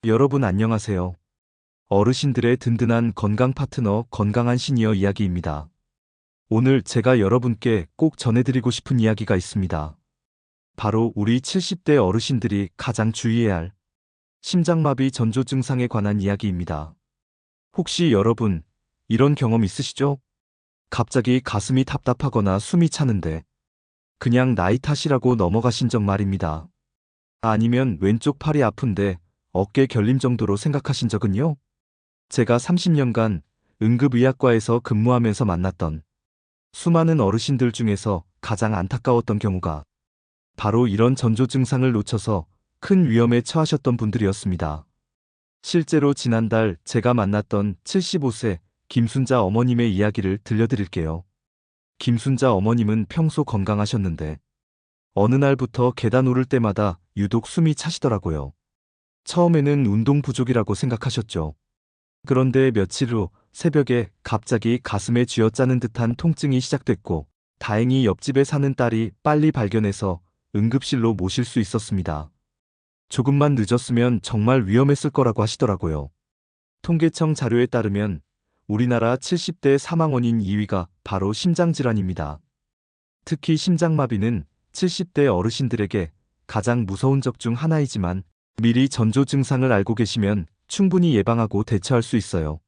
여러분 안녕하세요. 어르신들의 든든한 건강 파트너 건강한 시니어 이야기입니다. 오늘 제가 여러분께 꼭 전해드리고 싶은 이야기가 있습니다. 바로 우리 70대 어르신들이 가장 주의해야 할 심장마비 전조 증상에 관한 이야기입니다. 혹시 여러분 이런 경험 있으시죠? 갑자기 가슴이 답답하거나 숨이 차는데 그냥 나이 탓이라고 넘어가신 적 말입니다. 아니면 왼쪽 팔이 아픈데 어깨 결림 정도로 생각하신 적은요? 제가 30년간 응급의학과에서 근무하면서 만났던 수많은 어르신들 중에서 가장 안타까웠던 경우가 바로 이런 전조 증상을 놓쳐서 큰 위험에 처하셨던 분들이었습니다. 실제로 지난달 제가 만났던 75세 김순자 어머님의 이야기를 들려드릴게요. 김순자 어머님은 평소 건강하셨는데 어느 날부터 계단 오를 때마다 유독 숨이 차시더라고요. 처음에는 운동 부족이라고 생각하셨죠. 그런데 며칠 후 새벽에 갑자기 가슴에 쥐어짜는 듯한 통증이 시작됐고 다행히 옆집에 사는 딸이 빨리 발견해서 응급실로 모실 수 있었습니다. 조금만 늦었으면 정말 위험했을 거라고 하시더라고요. 통계청 자료에 따르면 우리나라 70대 사망 원인 2위가 바로 심장질환입니다. 특히 심장마비는 70대 어르신들에게 가장 무서운 적 중 하나이지만 미리 전조 증상을 알고 계시면 충분히 예방하고 대처할 수 있어요.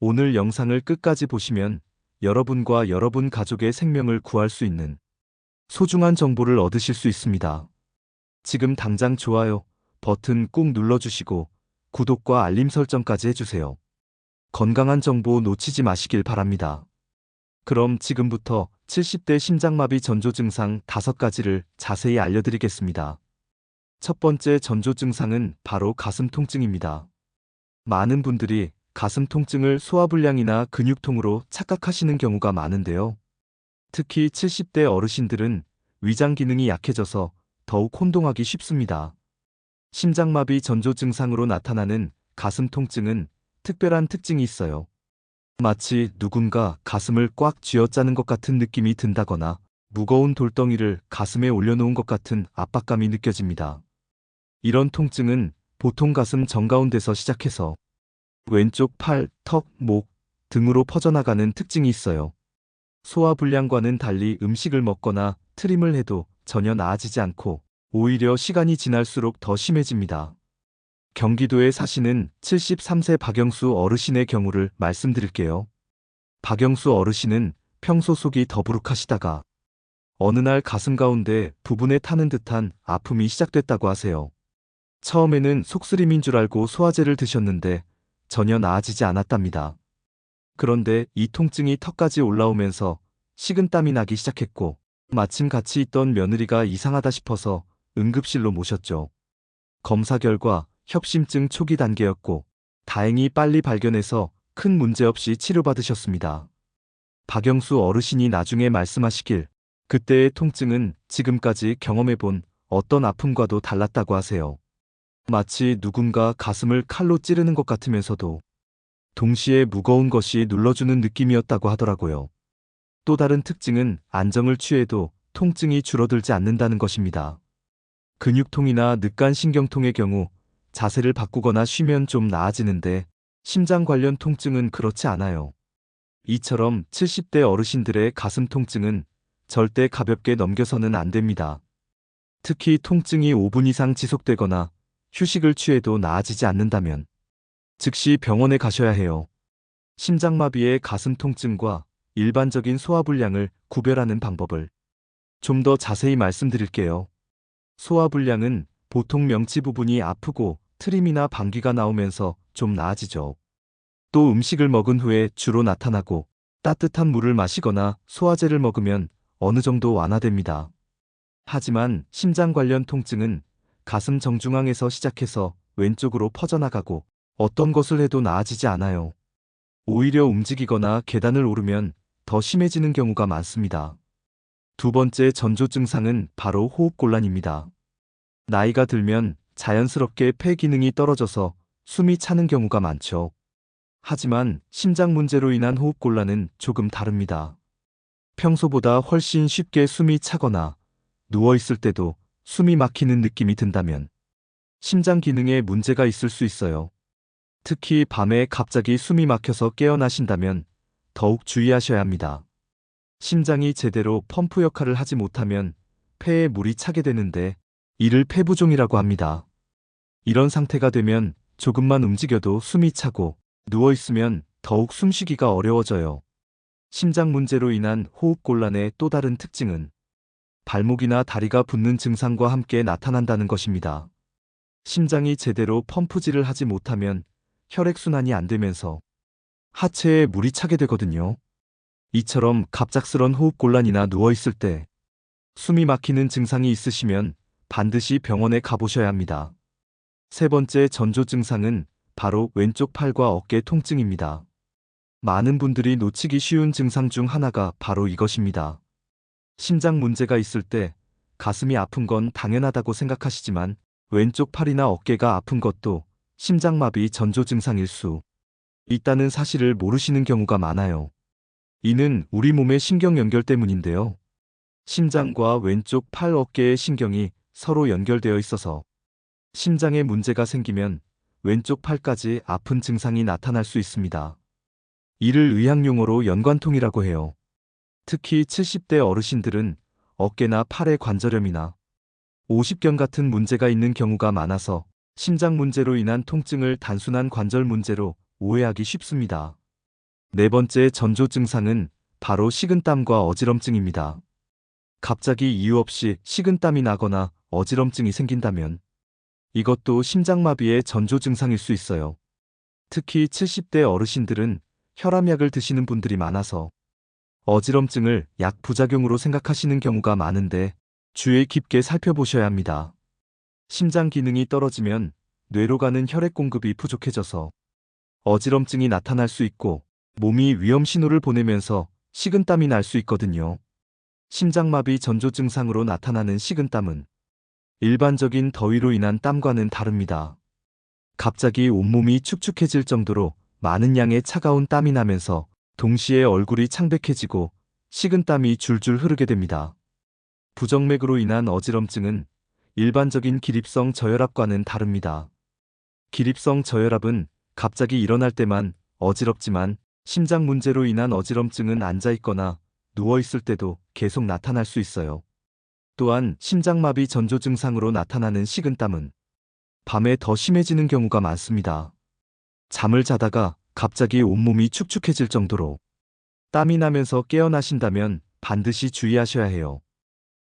오늘 영상을 끝까지 보시면 여러분과 여러분 가족의 생명을 구할 수 있는 소중한 정보를 얻으실 수 있습니다. 지금 당장 좋아요 버튼 꾹 눌러주시고 구독과 알림 설정까지 해주세요. 건강한 정보 놓치지 마시길 바랍니다. 그럼 지금부터 70대 심장마비 전조 증상 5가지를 자세히 알려드리겠습니다. 첫 번째 전조 증상은 바로 가슴 통증입니다. 많은 분들이 가슴 통증을 소화불량이나 근육통으로 착각하시는 경우가 많은데요. 특히 70대 어르신들은 위장 기능이 약해져서 더욱 혼동하기 쉽습니다. 심장마비 전조 증상으로 나타나는 가슴 통증은 특별한 특징이 있어요. 마치 누군가 가슴을 꽉 쥐어짜는 것 같은 느낌이 든다거나 무거운 돌덩이를 가슴에 올려놓은 것 같은 압박감이 느껴집니다. 이런 통증은 보통 가슴 정가운데서 시작해서 왼쪽 팔, 턱, 목 등으로 퍼져나가는 특징이 있어요. 소화불량과는 달리 음식을 먹거나 트림을 해도 전혀 나아지지 않고 오히려 시간이 지날수록 더 심해집니다. 경기도에 사시는 73세 박영수 어르신의 경우를 말씀드릴게요. 박영수 어르신은 평소 속이 더부룩하시다가 어느 날 가슴 가운데 부분에 타는 듯한 아픔이 시작됐다고 하세요. 처음에는 속쓰림인 줄 알고 소화제를 드셨는데 전혀 나아지지 않았답니다. 그런데 이 통증이 턱까지 올라오면서 식은땀이 나기 시작했고 마침 같이 있던 며느리가 이상하다 싶어서 응급실로 모셨죠. 검사 결과 협심증 초기 단계였고 다행히 빨리 발견해서 큰 문제 없이 치료받으셨습니다. 박영수 어르신이 나중에 말씀하시길 그때의 통증은 지금까지 경험해본 어떤 아픔과도 달랐다고 하세요. 마치 누군가 가슴을 칼로 찌르는 것 같으면서도 동시에 무거운 것이 눌러주는 느낌이었다고 하더라고요. 또 다른 특징은 안정을 취해도 통증이 줄어들지 않는다는 것입니다. 근육통이나 늑간신경통의 경우 자세를 바꾸거나 쉬면 좀 나아지는데 심장 관련 통증은 그렇지 않아요. 이처럼 70대 어르신들의 가슴 통증은 절대 가볍게 넘겨서는 안 됩니다. 특히 통증이 5분 이상 지속되거나 휴식을 취해도 나아지지 않는다면 즉시 병원에 가셔야 해요. 심장마비의 가슴 통증과 일반적인 소화불량을 구별하는 방법을 좀 더 자세히 말씀드릴게요. 소화불량은 보통 명치 부분이 아프고 트림이나 방귀가 나오면서 좀 나아지죠. 또 음식을 먹은 후에 주로 나타나고 따뜻한 물을 마시거나 소화제를 먹으면 어느 정도 완화됩니다. 하지만 심장 관련 통증은 가슴 정중앙에서 시작해서 왼쪽으로 퍼져나가고 어떤 것을 해도 나아지지 않아요. 오히려 움직이거나 계단을 오르면 더 심해지는 경우가 많습니다. 두 번째 전조 증상은 바로 호흡곤란입니다. 나이가 들면 자연스럽게 폐 기능이 떨어져서 숨이 차는 경우가 많죠. 하지만 심장 문제로 인한 호흡곤란은 조금 다릅니다. 평소보다 훨씬 쉽게 숨이 차거나 누워있을 때도 숨이 막히는 느낌이 든다면 심장 기능에 문제가 있을 수 있어요. 특히 밤에 갑자기 숨이 막혀서 깨어나신다면 더욱 주의하셔야 합니다. 심장이 제대로 펌프 역할을 하지 못하면 폐에 물이 차게 되는데 이를 폐부종이라고 합니다. 이런 상태가 되면 조금만 움직여도 숨이 차고 누워있으면 더욱 숨쉬기가 어려워져요. 심장 문제로 인한 호흡곤란의 또 다른 특징은 발목이나 다리가 붓는 증상과 함께 나타난다는 것입니다. 심장이 제대로 펌프질을 하지 못하면 혈액순환이 안 되면서 하체에 물이 차게 되거든요. 이처럼 갑작스런 호흡곤란이나 누워있을 때 숨이 막히는 증상이 있으시면 반드시 병원에 가보셔야 합니다. 세 번째 전조 증상은 바로 왼쪽 팔과 어깨 통증입니다. 많은 분들이 놓치기 쉬운 증상 중 하나가 바로 이것입니다. 심장 문제가 있을 때 가슴이 아픈 건 당연하다고 생각하시지만 왼쪽 팔이나 어깨가 아픈 것도 심장마비 전조 증상일 수 있다는 사실을 모르시는 경우가 많아요. 이는 우리 몸의 신경 연결 때문인데요. 심장과 왼쪽 팔 어깨의 신경이 서로 연결되어 있어서 심장에 문제가 생기면 왼쪽 팔까지 아픈 증상이 나타날 수 있습니다. 이를 의학용어로 연관통이라고 해요. 특히 70대 어르신들은 어깨나 팔의 관절염이나 오십견 같은 문제가 있는 경우가 많아서 심장 문제로 인한 통증을 단순한 관절 문제로 오해하기 쉽습니다. 네 번째 전조 증상은 바로 식은땀과 어지럼증입니다. 갑자기 이유 없이 식은땀이 나거나 어지럼증이 생긴다면 이것도 심장마비의 전조 증상일 수 있어요. 특히 70대 어르신들은 혈압약을 드시는 분들이 많아서 어지럼증을 약 부작용으로 생각하시는 경우가 많은데 주의 깊게 살펴보셔야 합니다. 심장 기능이 떨어지면 뇌로 가는 혈액 공급이 부족해져서 어지럼증이 나타날 수 있고 몸이 위험 신호를 보내면서 식은땀이 날 수 있거든요. 심장마비 전조 증상으로 나타나는 식은땀은 일반적인 더위로 인한 땀과는 다릅니다. 갑자기 온몸이 축축해질 정도로 많은 양의 차가운 땀이 나면서 동시에 얼굴이 창백해지고 식은땀이 줄줄 흐르게 됩니다. 부정맥으로 인한 어지럼증은 일반적인 기립성 저혈압과는 다릅니다. 기립성 저혈압은 갑자기 일어날 때만 어지럽지만 심장 문제로 인한 어지럼증은 앉아있거나 누워있을 때도 계속 나타날 수 있어요. 또한 심장마비 전조 증상으로 나타나는 식은땀은 밤에 더 심해지는 경우가 많습니다. 잠을 자다가 갑자기 온몸이 축축해질 정도로 땀이 나면서 깨어나신다면 반드시 주의하셔야 해요.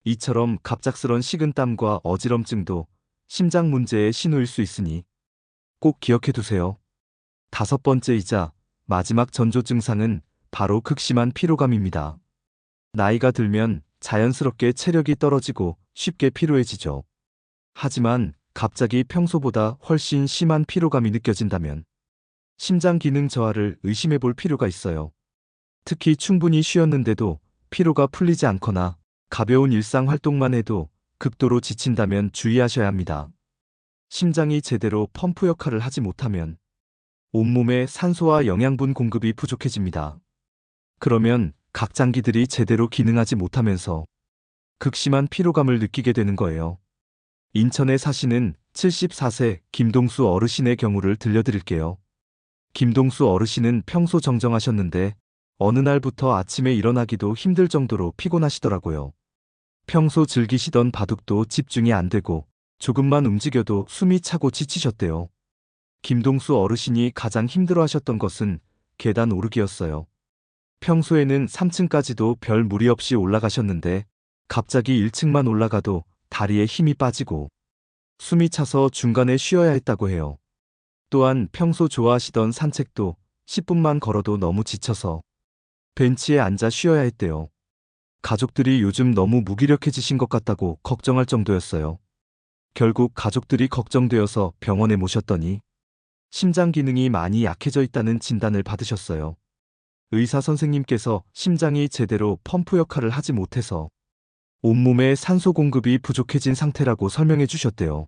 이처럼 갑작스런 식은땀과 어지럼증도 심장 문제의 신호일 수 있으니 꼭 기억해 두세요. 다섯 번째이자 마지막 전조 증상은 바로 극심한 피로감입니다. 나이가 들면 자연스럽게 체력이 떨어지고 쉽게 피로해지죠. 하지만 갑자기 평소보다 훨씬 심한 피로감이 느껴진다면 심장 기능 저하를 의심해 볼 필요가 있어요. 특히 충분히 쉬었는데도 피로가 풀리지 않거나 가벼운 일상 활동만 해도 극도로 지친다면 주의하셔야 합니다. 심장이 제대로 펌프 역할을 하지 못하면 온몸에 산소와 영양분 공급이 부족해집니다. 그러면 각 장기들이 제대로 기능하지 못하면서 극심한 피로감을 느끼게 되는 거예요. 인천에 사시는 74세 김동수 어르신의 경우를 들려드릴게요. 김동수 어르신은 평소 정정하셨는데 어느 날부터 아침에 일어나기도 힘들 정도로 피곤하시더라고요. 평소 즐기시던 바둑도 집중이 안 되고 조금만 움직여도 숨이 차고 지치셨대요. 김동수 어르신이 가장 힘들어하셨던 것은 계단 오르기였어요. 평소에는 3층까지도 별 무리 없이 올라가셨는데 갑자기 1층만 올라가도 다리에 힘이 빠지고 숨이 차서 중간에 쉬어야 했다고 해요. 또한 평소 좋아하시던 산책도 10분만 걸어도 너무 지쳐서 벤치에 앉아 쉬어야 했대요. 가족들이 요즘 너무 무기력해지신 것 같다고 걱정할 정도였어요. 결국 가족들이 걱정되어서 병원에 모셨더니 심장 기능이 많이 약해져 있다는 진단을 받으셨어요. 의사 선생님께서 심장이 제대로 펌프 역할을 하지 못해서 온몸에 산소 공급이 부족해진 상태라고 설명해 주셨대요.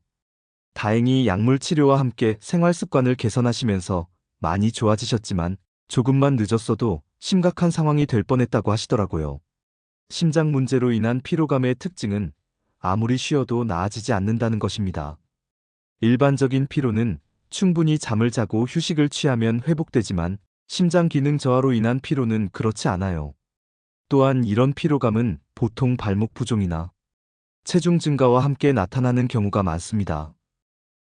다행히 약물 치료와 함께 생활 습관을 개선하시면서 많이 좋아지셨지만 조금만 늦었어도 심각한 상황이 될 뻔했다고 하시더라고요. 심장 문제로 인한 피로감의 특징은 아무리 쉬어도 나아지지 않는다는 것입니다. 일반적인 피로는 충분히 잠을 자고 휴식을 취하면 회복되지만 심장 기능 저하로 인한 피로는 그렇지 않아요. 또한 이런 피로감은 보통 발목 부종이나 체중 증가와 함께 나타나는 경우가 많습니다.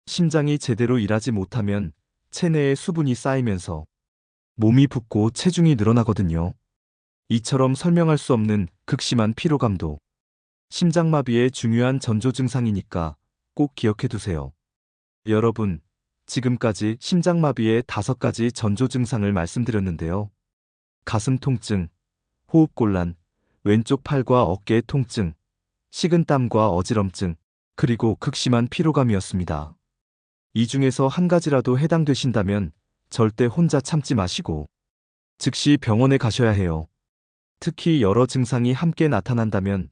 심장이 제대로 일하지 못하면 체내에 수분이 쌓이면서 몸이 붓고 체중이 늘어나거든요. 이처럼 설명할 수 없는 극심한 피로감도 심장마비의 중요한 전조 증상이니까 꼭 기억해 두세요. 여러분, 지금까지 심장마비의 5가지 전조 증상을 말씀드렸는데요. 가슴 통증, 호흡곤란, 왼쪽 팔과 어깨 통증, 식은땀과 어지럼증, 그리고 극심한 피로감이었습니다. 이 중에서 한 가지라도 해당되신다면 절대 혼자 참지 마시고 즉시 병원에 가셔야 해요. 특히 여러 증상이 함께 나타난다면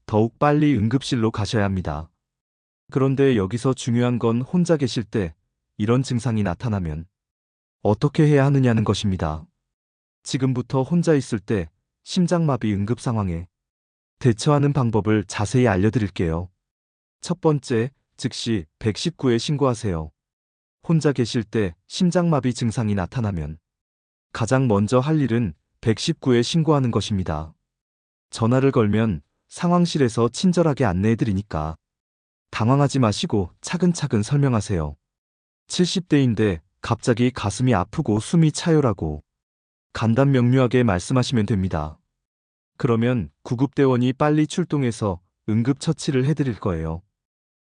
더욱 빨리 응급실로 가셔야 합니다. 그런데 여기서 중요한 건 혼자 계실 때 이런 증상이 나타나면 어떻게 해야 하느냐는 것입니다. 지금부터 혼자 있을 때 심장마비 응급 상황에 대처하는 방법을 자세히 알려드릴게요. 첫 번째, 즉시 119에 신고하세요. 혼자 계실 때 심장마비 증상이 나타나면 가장 먼저 할 일은 119에 신고하는 것입니다. 전화를 걸면 상황실에서 친절하게 안내해드리니까 당황하지 마시고 차근차근 설명하세요. 70대인데 갑자기 가슴이 아프고 숨이 차요라고 간단 명료하게 말씀하시면 됩니다. 그러면 구급대원이 빨리 출동해서 응급처치를 해드릴 거예요.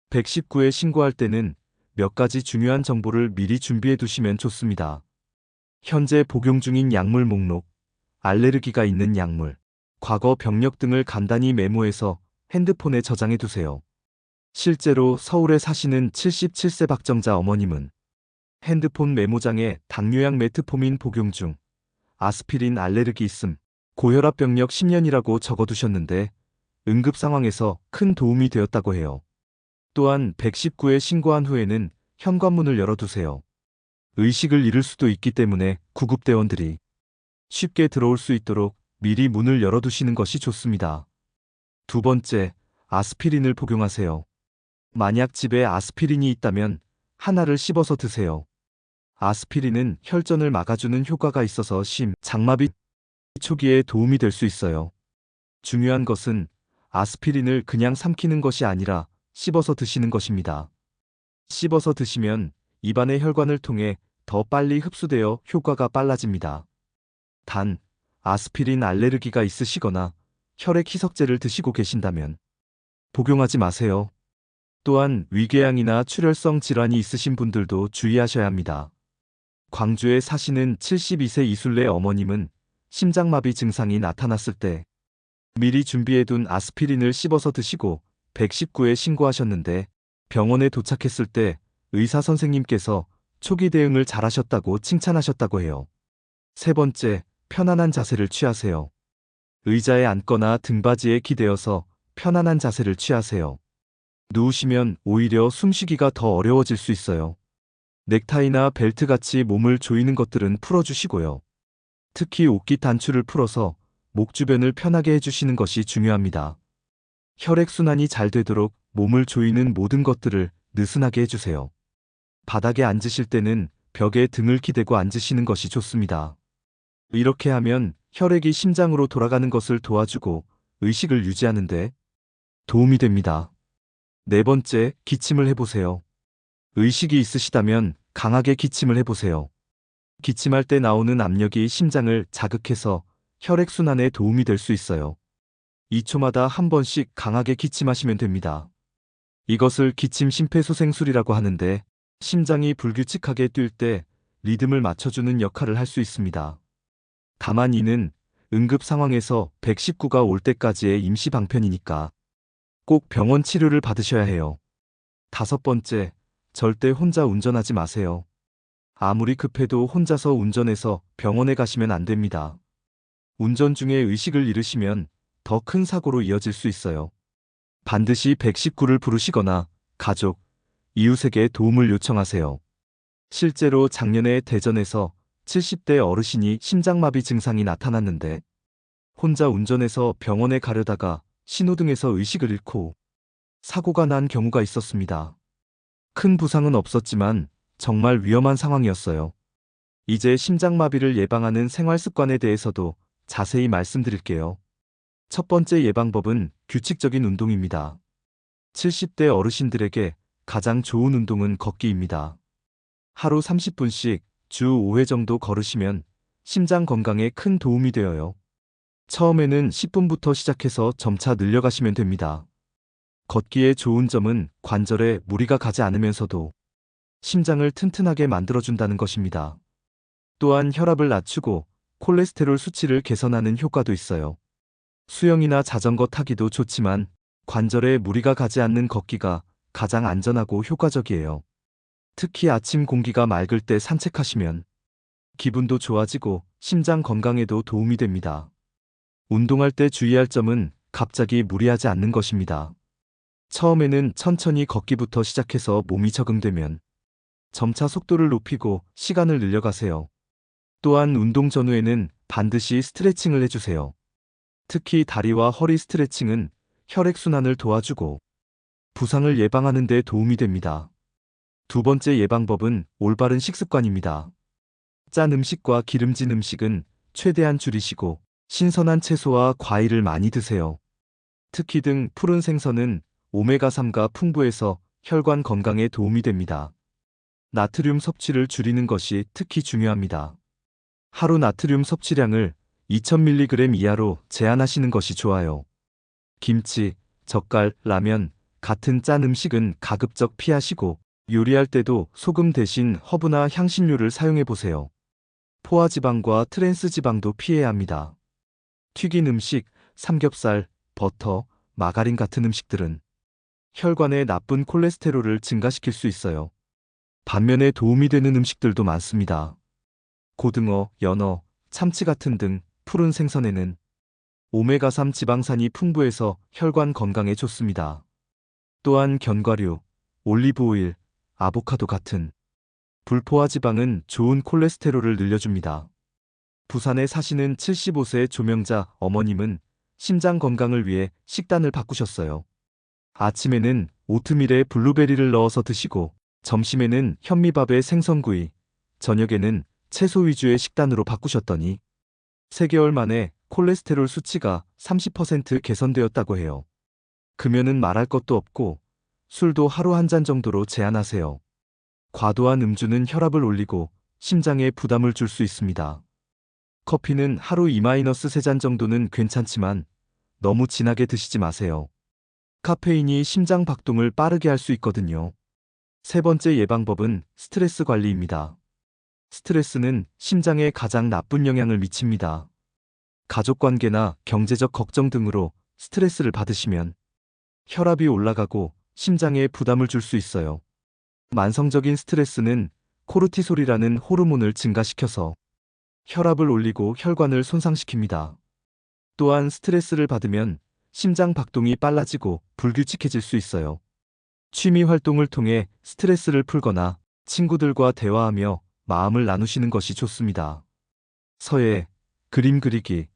119에 신고할 때는 몇 가지 중요한 정보를 미리 준비해 두시면 좋습니다. 현재 복용 중인 약물 목록, 알레르기가 있는 약물, 과거 병력 등을 간단히 메모해서 핸드폰에 저장해 두세요. 실제로 서울에 사시는 77세 박정자 어머님은 핸드폰 메모장에 당뇨약 메트포민 복용 중, 아스피린 알레르기 있음, 고혈압 병력 10년이라고 적어두셨는데 응급 상황에서 큰 도움이 되었다고 해요. 또한 119에 신고한 후에는 현관문을 열어두세요. 의식을 잃을 수도 있기 때문에 구급대원들이 쉽게 들어올 수 있도록 미리 문을 열어두시는 것이 좋습니다. 두 번째, 아스피린을 복용하세요. 만약 집에 아스피린이 있다면 하나를 씹어서 드세요. 아스피린은 혈전을 막아주는 효과가 있어서 장마비 초기에 도움이 될 수 있어요. 중요한 것은 아스피린을 그냥 삼키는 것이 아니라 씹어서 드시는 것입니다. 씹어서 드시면 입안의 혈관을 통해 더 빨리 흡수되어 효과가 빨라집니다. 단, 아스피린 알레르기가 있으시거나 혈액 희석제를 드시고 계신다면 복용하지 마세요. 또한 위궤양이나 출혈성 질환이 있으신 분들도 주의하셔야 합니다. 광주에 사시는 72세 이순례 어머님은 심장마비 증상이 나타났을 때 미리 준비해둔 아스피린을 씹어서 드시고 119에 신고하셨는데 병원에 도착했을 때 의사 선생님께서 초기 대응을 잘하셨다고 칭찬하셨다고 해요. 세 번째, 편안한 자세를 취하세요. 의자에 앉거나 등받이에 기대어서 편안한 자세를 취하세요. 누우시면 오히려 숨쉬기가 더 어려워질 수 있어요. 넥타이나 벨트같이 몸을 조이는 것들은 풀어주시고요. 특히 옷깃 단추를 풀어서 목 주변을 편하게 해주시는 것이 중요합니다. 혈액순환이 잘 되도록 몸을 조이는 모든 것들을 느슨하게 해주세요. 바닥에 앉으실 때는 벽에 등을 기대고 앉으시는 것이 좋습니다. 이렇게 하면 혈액이 심장으로 돌아가는 것을 도와주고 의식을 유지하는 데 도움이 됩니다. 네 번째, 기침을 해보세요. 의식이 있으시다면 강하게 기침을 해보세요. 기침할 때 나오는 압력이 심장을 자극해서 혈액순환에 도움이 될 수 있어요. 2초마다 한 번씩 강하게 기침하시면 됩니다. 이것을 기침 심폐소생술이라고 하는데 심장이 불규칙하게 뛸 때 리듬을 맞춰주는 역할을 할 수 있습니다. 다만 이는 응급 상황에서 119가 올 때까지의 임시 방편이니까 꼭 병원 치료를 받으셔야 해요. 다섯 번째, 절대 혼자 운전하지 마세요. 아무리 급해도 혼자서 운전해서 병원에 가시면 안 됩니다. 운전 중에 의식을 잃으시면 더 큰 사고로 이어질 수 있어요. 반드시 119를 부르시거나 가족, 이웃에게 도움을 요청하세요. 실제로 작년에 대전에서 70대 어르신이 심장마비 증상이 나타났는데 혼자 운전해서 병원에 가려다가 신호등에서 의식을 잃고 사고가 난 경우가 있었습니다. 큰 부상은 없었지만 정말 위험한 상황이었어요. 이제 심장마비를 예방하는 생활 습관에 대해서도 자세히 말씀드릴게요. 첫 번째 예방법은 규칙적인 운동입니다. 70대 어르신들에게 가장 좋은 운동은 걷기입니다. 하루 30분씩 주 5회 정도 걸으시면 심장 건강에 큰 도움이 되어요. 처음에는 10분부터 시작해서 점차 늘려가시면 됩니다. 걷기의 좋은 점은 관절에 무리가 가지 않으면서도 심장을 튼튼하게 만들어준다는 것입니다. 또한 혈압을 낮추고 콜레스테롤 수치를 개선하는 효과도 있어요. 수영이나 자전거 타기도 좋지만 관절에 무리가 가지 않는 걷기가 가장 안전하고 효과적이에요. 특히 아침 공기가 맑을 때 산책하시면 기분도 좋아지고 심장 건강에도 도움이 됩니다. 운동할 때 주의할 점은 갑자기 무리하지 않는 것입니다. 처음에는 천천히 걷기부터 시작해서 몸이 적응되면 점차 속도를 높이고 시간을 늘려가세요. 또한 운동 전후에는 반드시 스트레칭을 해주세요. 특히 다리와 허리 스트레칭은 혈액순환을 도와주고 부상을 예방하는 데 도움이 됩니다. 두 번째 예방법은 올바른 식습관입니다. 짠 음식과 기름진 음식은 최대한 줄이시고 신선한 채소와 과일을 많이 드세요. 특히 등 푸른 생선은 오메가3가 풍부해서 혈관 건강에 도움이 됩니다. 나트륨 섭취를 줄이는 것이 특히 중요합니다. 하루 나트륨 섭취량을 2000mg 이하로 제한하시는 것이 좋아요. 김치, 젓갈, 라면 같은 짠 음식은 가급적 피하시고 요리할 때도 소금 대신 허브나 향신료를 사용해 보세요. 포화지방과 트랜스지방도 피해야 합니다. 튀긴 음식, 삼겹살, 버터, 마가린 같은 음식들은 혈관에 나쁜 콜레스테롤을 증가시킬 수 있어요. 반면에 도움이 되는 음식들도 많습니다. 고등어, 연어, 참치 같은 등 푸른 생선에는 오메가3 지방산이 풍부해서 혈관 건강에 좋습니다. 또한 견과류, 올리브오일, 아보카도 같은 불포화 지방은 좋은 콜레스테롤을 늘려줍니다. 부산에 사시는 75세 조명자 어머님은 심장 건강을 위해 식단을 바꾸셨어요. 아침에는 오트밀에 블루베리를 넣어서 드시고 점심에는 현미밥에 생선구이, 저녁에는 채소 위주의 식단으로 바꾸셨더니 3개월 만에 콜레스테롤 수치가 30% 개선되었다고 해요. 금연은 말할 것도 없고 술도 하루 한 잔 정도로 제한하세요. 과도한 음주는 혈압을 올리고 심장에 부담을 줄 수 있습니다. 커피는 하루 2-3잔 정도는 괜찮지만 너무 진하게 드시지 마세요. 카페인이 심장 박동을 빠르게 할 수 있거든요. 세 번째 예방법은 스트레스 관리입니다. 스트레스는 심장에 가장 나쁜 영향을 미칩니다. 가족관계나 경제적 걱정 등으로 스트레스를 받으시면 혈압이 올라가고 심장에 부담을 줄 수 있어요. 만성적인 스트레스는 코르티솔이라는 호르몬을 증가시켜서 혈압을 올리고 혈관을 손상시킵니다. 또한 스트레스를 받으면 심장 박동이 빨라지고 불규칙해질 수 있어요. 취미 활동을 통해 스트레스를 풀거나 친구들과 대화하며 마음을 나누시는 것이 좋습니다. 서예, 그림 그리기,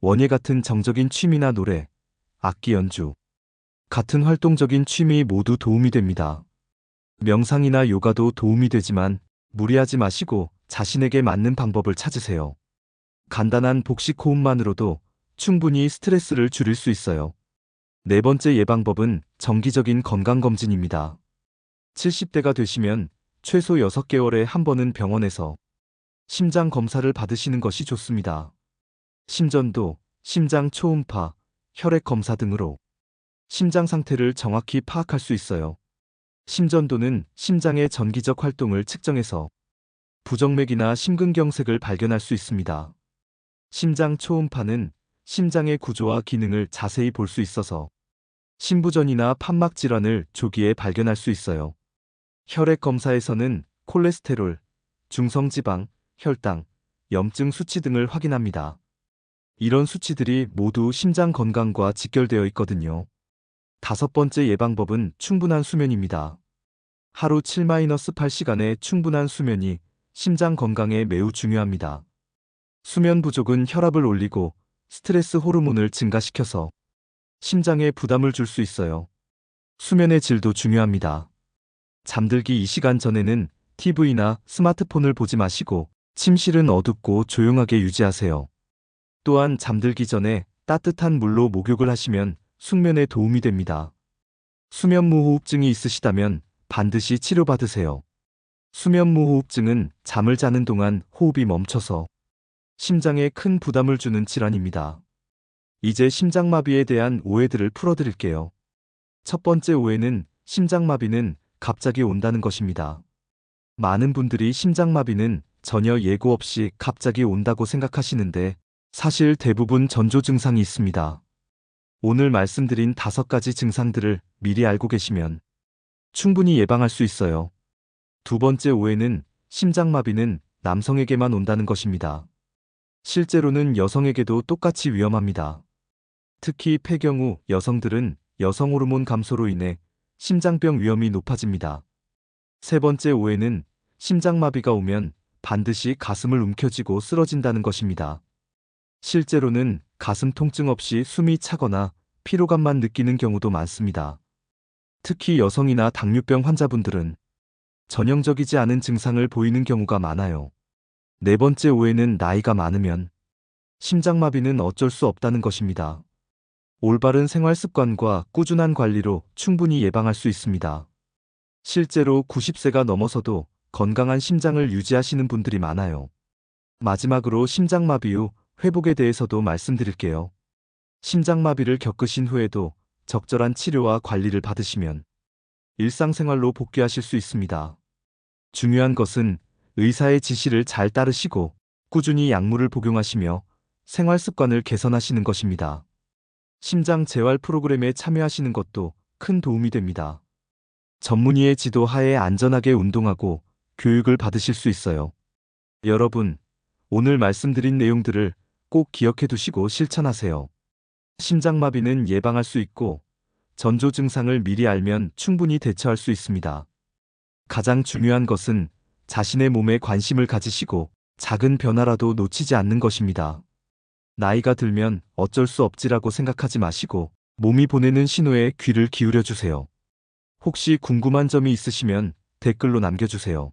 원예 같은 정적인 취미나 노래, 악기 연주 같은 활동적인 취미 모두 도움이 됩니다. 명상이나 요가도 도움이 되지만 무리하지 마시고 자신에게 맞는 방법을 찾으세요. 간단한 복식 호흡만으로도 충분히 스트레스를 줄일 수 있어요. 네 번째 예방법은 정기적인 건강검진입니다. 70대가 되시면 최소 6개월에 한 번은 병원에서 심장 검사를 받으시는 것이 좋습니다. 심전도, 심장 초음파, 혈액 검사 등으로 심장 상태를 정확히 파악할 수 있어요. 심전도는 심장의 전기적 활동을 측정해서 부정맥이나 심근경색을 발견할 수 있습니다. 심장 초음파는 심장의 구조와 기능을 자세히 볼 수 있어서 심부전이나 판막 질환을 조기에 발견할 수 있어요. 혈액 검사에서는 콜레스테롤, 중성지방, 혈당, 염증 수치 등을 확인합니다. 이런 수치들이 모두 심장 건강과 직결되어 있거든요. 다섯 번째 예방법은 충분한 수면입니다. 하루 7-8시간의 충분한 수면이 심장 건강에 매우 중요합니다. 수면 부족은 혈압을 올리고 스트레스 호르몬을 증가시켜서 심장에 부담을 줄 수 있어요. 수면의 질도 중요합니다. 잠들기 2시간 전에는 TV나 스마트폰을 보지 마시고 침실은 어둡고 조용하게 유지하세요. 또한 잠들기 전에 따뜻한 물로 목욕을 하시면 숙면에 도움이 됩니다. 수면무호흡증이 있으시다면 반드시 치료받으세요. 수면무호흡증은 잠을 자는 동안 호흡이 멈춰서 심장에 큰 부담을 주는 질환입니다. 이제 심장마비에 대한 오해들을 풀어드릴게요. 첫 번째 오해는 심장마비는 갑자기 온다는 것입니다. 많은 분들이 심장마비는 전혀 예고 없이 갑자기 온다고 생각하시는데 사실 대부분 전조 증상이 있습니다. 오늘 말씀드린 5가지 증상들을 미리 알고 계시면 충분히 예방할 수 있어요. 두 번째 오해는 심장마비는 남성에게만 온다는 것입니다. 실제로는 여성에게도 똑같이 위험합니다. 특히 폐경 후 여성들은 여성 호르몬 감소로 인해 심장병 위험이 높아집니다. 세 번째 오해는 심장마비가 오면 반드시 가슴을 움켜쥐고 쓰러진다는 것입니다. 실제로는 가슴 통증 없이 숨이 차거나 피로감만 느끼는 경우도 많습니다. 특히 여성이나 당뇨병 환자분들은 전형적이지 않은 증상을 보이는 경우가 많아요. 네 번째 오해는 나이가 많으면 심장마비는 어쩔 수 없다는 것입니다. 올바른 생활 습관과 꾸준한 관리로 충분히 예방할 수 있습니다. 실제로 90세가 넘어서도 건강한 심장을 유지하시는 분들이 많아요. 마지막으로 심장마비 후 회복에 대해서도 말씀드릴게요. 심장마비를 겪으신 후에도 적절한 치료와 관리를 받으시면 일상생활로 복귀하실 수 있습니다. 중요한 것은 의사의 지시를 잘 따르시고 꾸준히 약물을 복용하시며 생활 습관을 개선하시는 것입니다. 심장 재활 프로그램에 참여하시는 것도 큰 도움이 됩니다. 전문의의 지도 하에 안전하게 운동하고 교육을 받으실 수 있어요. 여러분, 오늘 말씀드린 내용들을 꼭 기억해 두시고 실천하세요. 심장마비는 예방할 수 있고 전조 증상을 미리 알면 충분히 대처할 수 있습니다. 가장 중요한 것은 자신의 몸에 관심을 가지시고 작은 변화라도 놓치지 않는 것입니다. 나이가 들면 어쩔 수 없지라고 생각하지 마시고 몸이 보내는 신호에 귀를 기울여 주세요. 혹시 궁금한 점이 있으시면 댓글로 남겨주세요.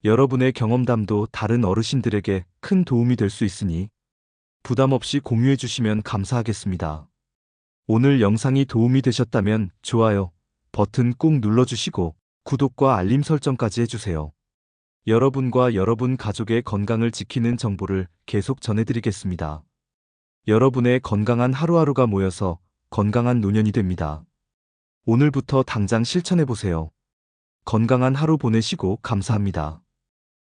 여러분의 경험담도 다른 어르신들에게 큰 도움이 될 수 있으니 부담 없이 공유해 주시면 감사하겠습니다. 오늘 영상이 도움이 되셨다면 좋아요 버튼 꾹 눌러주시고 구독과 알림 설정까지 해주세요. 여러분과 여러분 가족의 건강을 지키는 정보를 계속 전해드리겠습니다. 여러분의 건강한 하루하루가 모여서 건강한 노년이 됩니다. 오늘부터 당장 실천해보세요. 건강한 하루 보내시고 감사합니다.